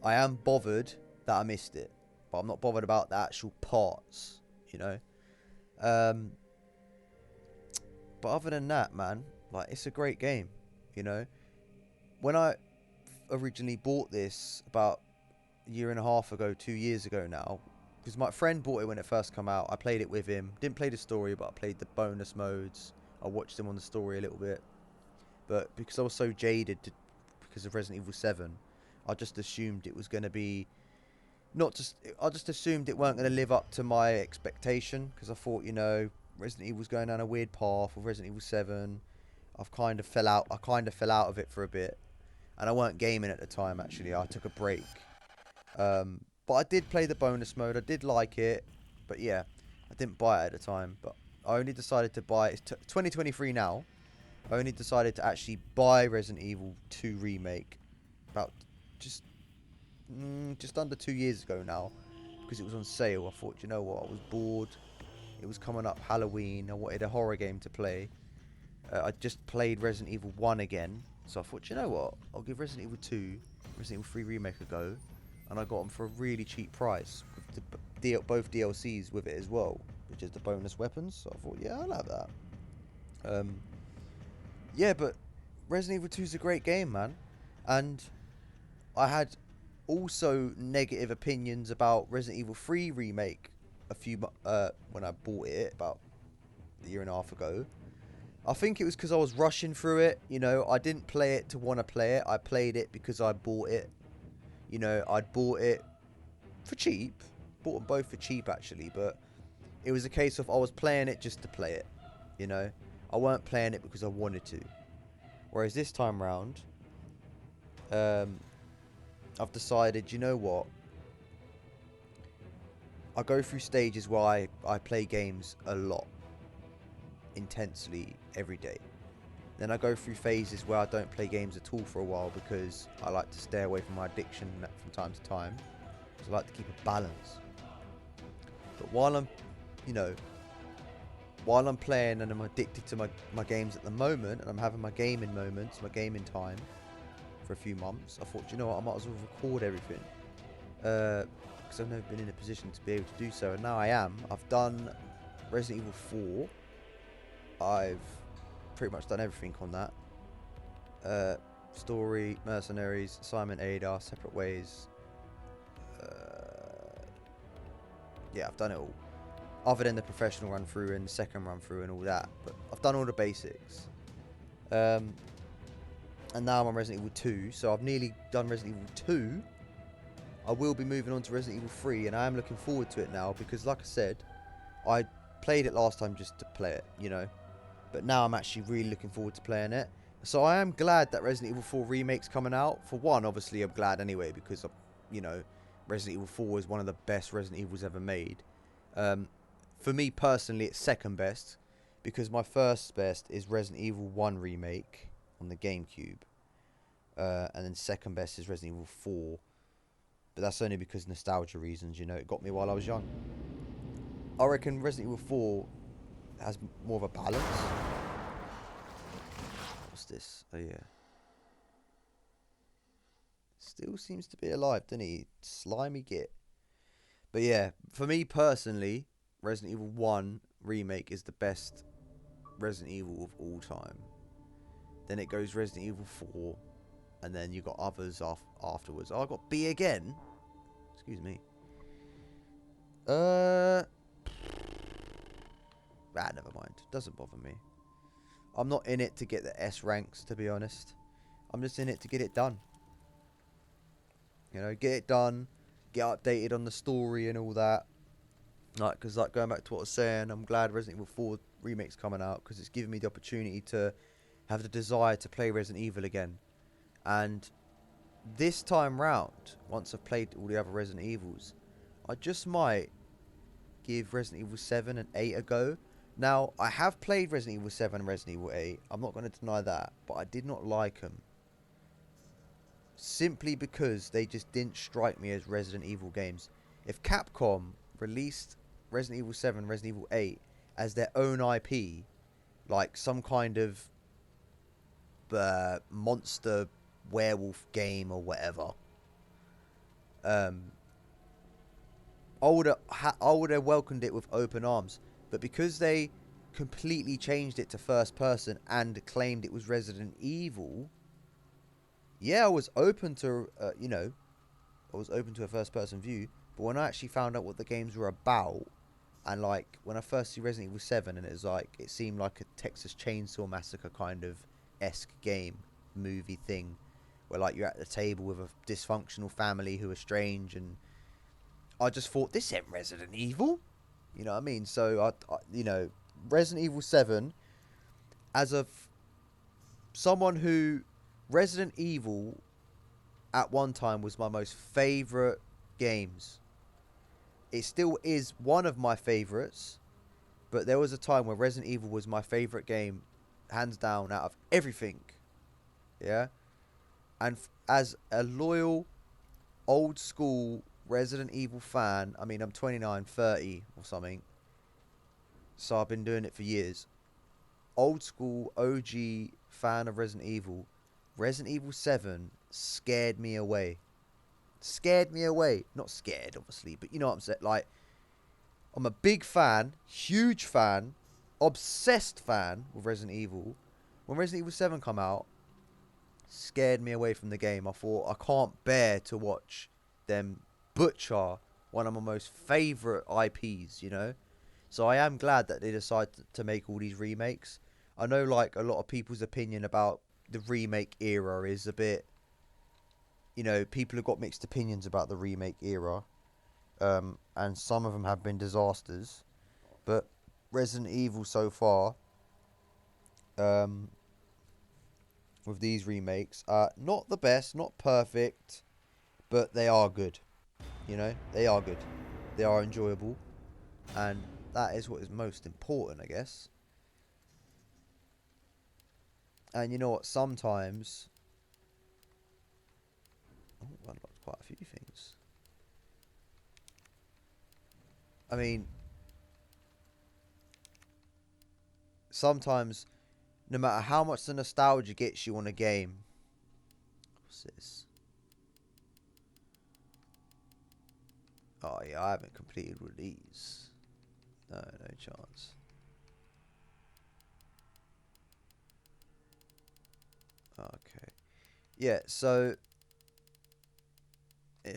I am bothered that I missed it, but I'm not bothered about the actual parts, you know. But other than that, man, like, it's a great game, you know. When I originally bought this about a year and a half ago, 2 years ago now, because my friend bought it when it first came out. I played it with him. Didn't play the story, but I played the bonus modes. I watched him on the story a little bit. But because I was so jaded because of Resident Evil 7, I just assumed it was going to be... I just assumed it weren't going to live up to my expectation. Because I thought, you know, Resident Evil was going down a weird path with Resident Evil 7. I kind of fell out of it for a bit. And I weren't gaming at the time, actually. I took a break. But I did play the bonus mode. I did like it. But yeah, I didn't buy it at the time. But I only decided to buy it. It's 2023 now. I only decided to actually buy Resident Evil 2 Remake about just under 2 years ago now. Because it was on sale. I thought, you know what, I was bored. It was coming up Halloween. I wanted a horror game to play. I just played Resident Evil 1 again. So I thought, you know what, I'll give Resident Evil 2, Resident Evil 3 Remake a go. And I got them for a really cheap price. With both DLCs with it as well. Which is the bonus weapons. So I thought, yeah, I'll have that. Yeah, but Resident Evil 2 is a great game, man. And I had also negative opinions about Resident Evil 3 Remake when I bought it about a year and a half ago. I think it was because I was rushing through it. You know, I didn't play it to want to play it. I played it because I bought it. You know, I'd bought it for cheap. Bought them both for cheap, actually. But it was a case of I was playing it just to play it. You know, I weren't playing it because I wanted to. Whereas this time round, I've decided, you know what? I go through stages where I play games a lot. Intensely every day. Then I go through phases where I don't play games at all for a while because I like to stay away from my addiction from time to time. So I like to keep a balance. But while I'm, you know, while I'm playing and I'm addicted to my games at the moment, and I'm having my gaming moments, my gaming time for a few months, I thought, you know what, I might as well record everything. Because I've never been in a position to be able to do so, and now I am. I've done Resident Evil 4. I've pretty much done everything on that. Story, Mercenaries, Simon Ada, Separate Ways. Yeah, I've done it all. Other than the professional run through and the second run through and all that. But I've done all the basics. And now I'm on Resident Evil 2. So I've nearly done Resident Evil 2. I will be moving on to Resident Evil 3. And I am looking forward to it now. Because like I said, I played it last time just to play it, you know. But now I'm actually really looking forward to playing it. So I am glad that Resident Evil 4 Remake's coming out. For one, obviously, I'm glad anyway. Because, you know, Resident Evil 4 is one of the best Resident Evils ever made. For me personally, it's second best. Because my first best is Resident Evil 1 Remake on the GameCube. And then second best is Resident Evil 4. But that's only because nostalgia reasons, you know. It got me while I was young. I reckon Resident Evil 4 has more of a balance. What's this? Oh yeah. Still seems to be alive, doesn't he? Slimy git. But yeah, for me personally, Resident Evil 1 Remake is the best Resident Evil of all time. Then it goes Resident Evil 4. And then you got others afterwards. Oh, I got B again. Excuse me. Never mind. Doesn't bother me. I'm not in it to get the S ranks, to be honest. I'm just in it to get it done. You know, get it done. Get updated on the story and all that. Like, because like going back to what I was saying, I'm glad Resident Evil 4 Remake's coming out. Because it's given me the opportunity to have the desire to play Resident Evil again. And this time round, once I've played all the other Resident Evils, I just might give Resident Evil 7 and 8 a go. Now, I have played Resident Evil 7 and Resident Evil 8. I'm not going to deny that. But I did not like them. Simply because they just didn't strike me as Resident Evil games. If Capcom released Resident Evil 7, Resident Evil 8 as their own IP, like some kind of monster werewolf game or whatever, I would have welcomed it with open arms. But because they completely changed it to first person and claimed it was Resident Evil, yeah, I was open to you know, I was open to a first person view. But when I actually found out what the games were about, and like when I first see Resident Evil 7, and it seemed like a Texas Chainsaw Massacre kind of esque game movie thing, where like you're at the table with a dysfunctional family who are strange, and I just thought, this ain't Resident Evil. You know what I mean? So, I you know, Resident Evil 7, as of someone who, Resident Evil at one time was my most favourite games. It still is one of my favourites, but there was a time where Resident Evil was my favourite game, hands down, out of everything. Yeah? And as a loyal, old school Resident Evil fan, I mean, I'm 29, 30 or something, so I've been doing it for years. Old school, OG fan of Resident Evil, Resident Evil 7 scared me away. Scared me away. Not scared, obviously, but you know what I'm saying. Like, I'm a big fan, huge fan, obsessed fan with Resident Evil. When Resident Evil 7 come out, scared me away from the game. I thought, I can't bear to watch them butcher one of my most favourite IPs, you know. So I am glad that they decided to make all these remakes. I know like a lot of people's opinion about the remake era is a bit, you know, people have got mixed opinions about the remake era, and some of them have been disasters. But Resident Evil so far, with these remakes, not the best, not perfect, but they are good. You know, they are good. They are enjoyable, and that is what is most important, I guess. And you know what? Sometimes, oh, I unlocked quite a few things. I mean, sometimes, no matter how much the nostalgia gets you on a game, what's this? Oh yeah, I haven't completed with these. No, no chance. Okay. Yeah, so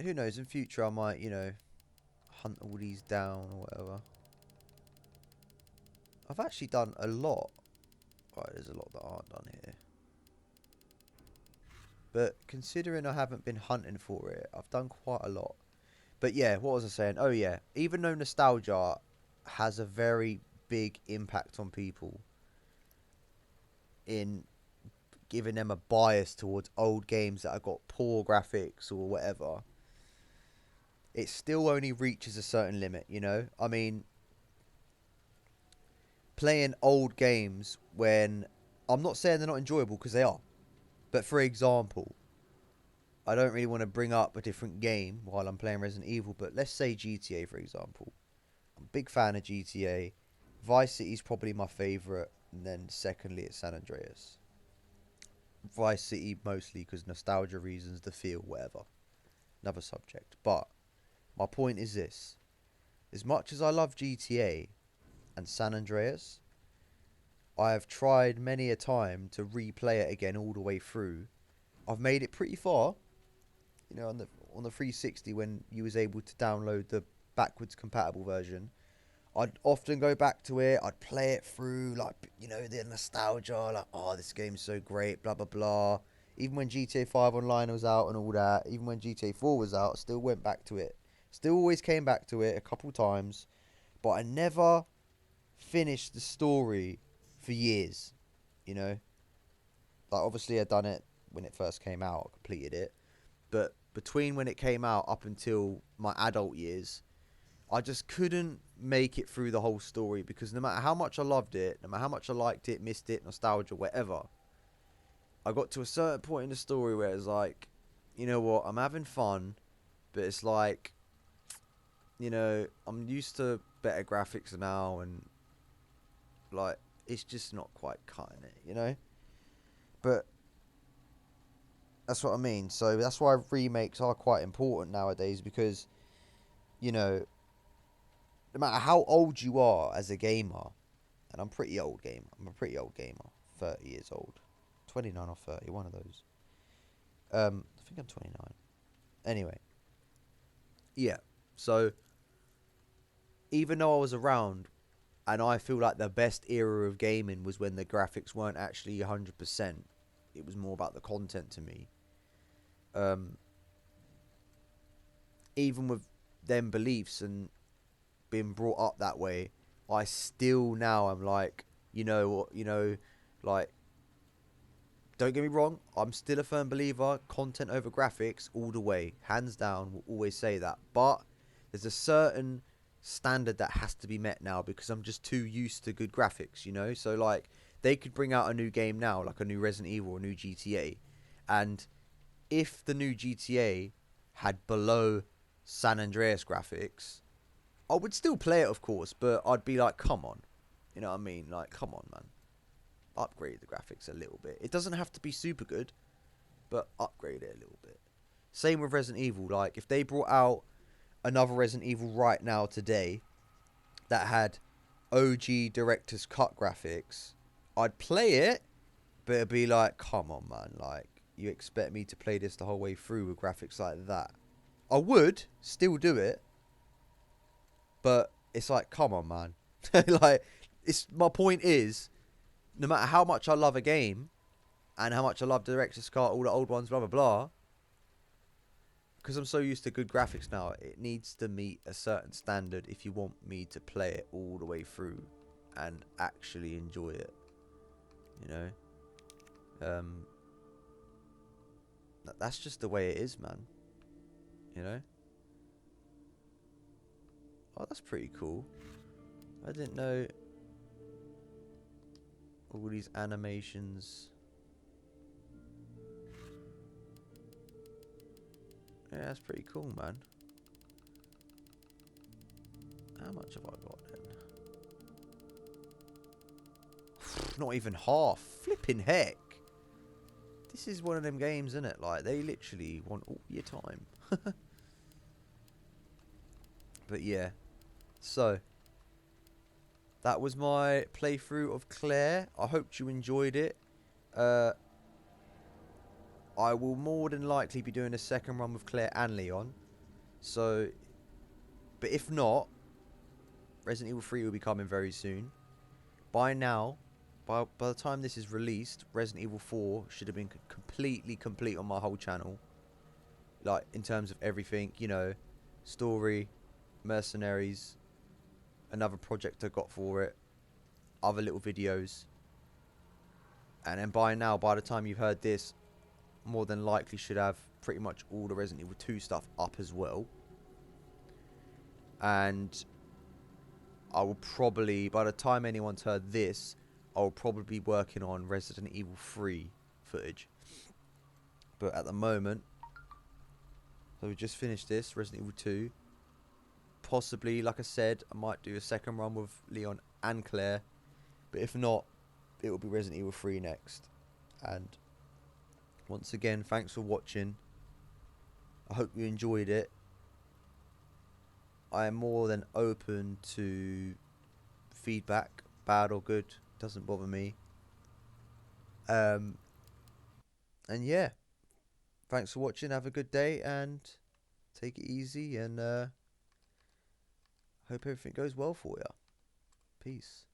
who knows? In future, I might, you know, hunt all these down or whatever. I've actually done a lot. Right, there's a lot that aren't done here. But considering I haven't been hunting for it, I've done quite a lot. But yeah, what was I saying? Oh yeah, even though nostalgia has a very big impact on people in giving them a bias towards old games that have got poor graphics or whatever, it still only reaches a certain limit, you know? I mean, playing old games when... I'm not saying they're not enjoyable, because they are. But for example, I don't really want to bring up a different game while I'm playing Resident Evil, but let's say GTA, for example. I'm a big fan of GTA. Vice City's probably my favourite, and then secondly it's San Andreas. Vice City mostly because nostalgia reasons, the feel, whatever. Another subject. But my point is this. As much as I love GTA and San Andreas, I have tried many a time to replay it again all the way through. I've made it pretty far, you know, on the 360 when you was able to download the backwards compatible version. I'd often go back to it. I'd play it through, like, you know, the nostalgia, like, oh, this game's so great, blah blah blah. Even when GTA 5 Online was out and all that, even when GTA 4 was out, I still went back to it. Still always came back to it a couple times, but I never finished the story for years, you know. Like, obviously I'd done it when it first came out, I completed it, but between when it came out up until my adult years, I just couldn't make it through the whole story, because no matter how much I loved it, no matter how much I liked it, missed it, nostalgia, whatever, I got to a certain point in the story where it's like, you know what, I'm having fun, but it's like, you know, I'm used to better graphics now, and like, it's just not quite cutting it, you know? But that's what I mean. So that's why remakes are quite important nowadays, because, you know, no matter how old you are as a gamer, and I'm a pretty old gamer, 30 years old, 29 or 30, one of those. I think I'm 29. Anyway, yeah. So even though I was around, and I feel like the best era of gaming was when the graphics weren't actually 100%. It was more about the content to me. Even with them beliefs and being brought up that way, I still now am like, you know, like, don't get me wrong, I'm still a firm believer, content over graphics all the way, hands down, will always say that. But there's a certain standard that has to be met now, because I'm just too used to good graphics, you know. So like, they could bring out a new game now, like a new Resident Evil or a new GTA, and if the new GTA had below San Andreas graphics, I would still play it, of course, but I'd be like, come on, you know what I mean? Like, come on, man, upgrade the graphics a little bit. It doesn't have to be super good, but upgrade it a little bit. Same with Resident Evil. Like, if they brought out another Resident Evil right now today that had OG director's cut graphics, I'd play it, but it'd be like, come on, man, like, you expect me to play this the whole way through with graphics like that? I would still do it, but it's like, come on, man. Like, it's, my point is, no matter how much I love a game and how much I love Director's Cut, all the old ones, blah blah blah, because I'm so used to good graphics now, it needs to meet a certain standard if you want me to play it all the way through and actually enjoy it. You know, that's just the way it is, man. You know. Oh, that's pretty cool. I didn't know all these animations. Yeah, that's pretty cool, man. How much have I got then? Not even half. Flipping heck. This is one of them games, isn't it? Like, they literally want all your time. But yeah. So, that was my playthrough of Claire. I hope you enjoyed it. I will more than likely be doing a second run with Claire and Leon. So, but if not, Resident Evil 3 will be coming very soon. By now, by the time this is released, Resident Evil 4 should have been completely complete on my whole channel. Like, in terms of everything, you know, story, Mercenaries, another project I got for it, other little videos. And then by now, by the time you've heard this, more than likely should have pretty much all the Resident Evil 2 stuff up as well. And I will probably, by the time anyone's heard this, I'll probably be working on Resident Evil 3 footage. But at the moment, so we just finished this, Resident Evil 2. Possibly, like I said, I might do a second run with Leon and Claire. But if not, it will be Resident Evil 3 next. And once again, thanks for watching. I hope you enjoyed it. I am more than open to feedback, bad or good, doesn't bother me. And yeah, thanks for watching. Have a good day and take it easy. And hope everything goes well for you. Peace.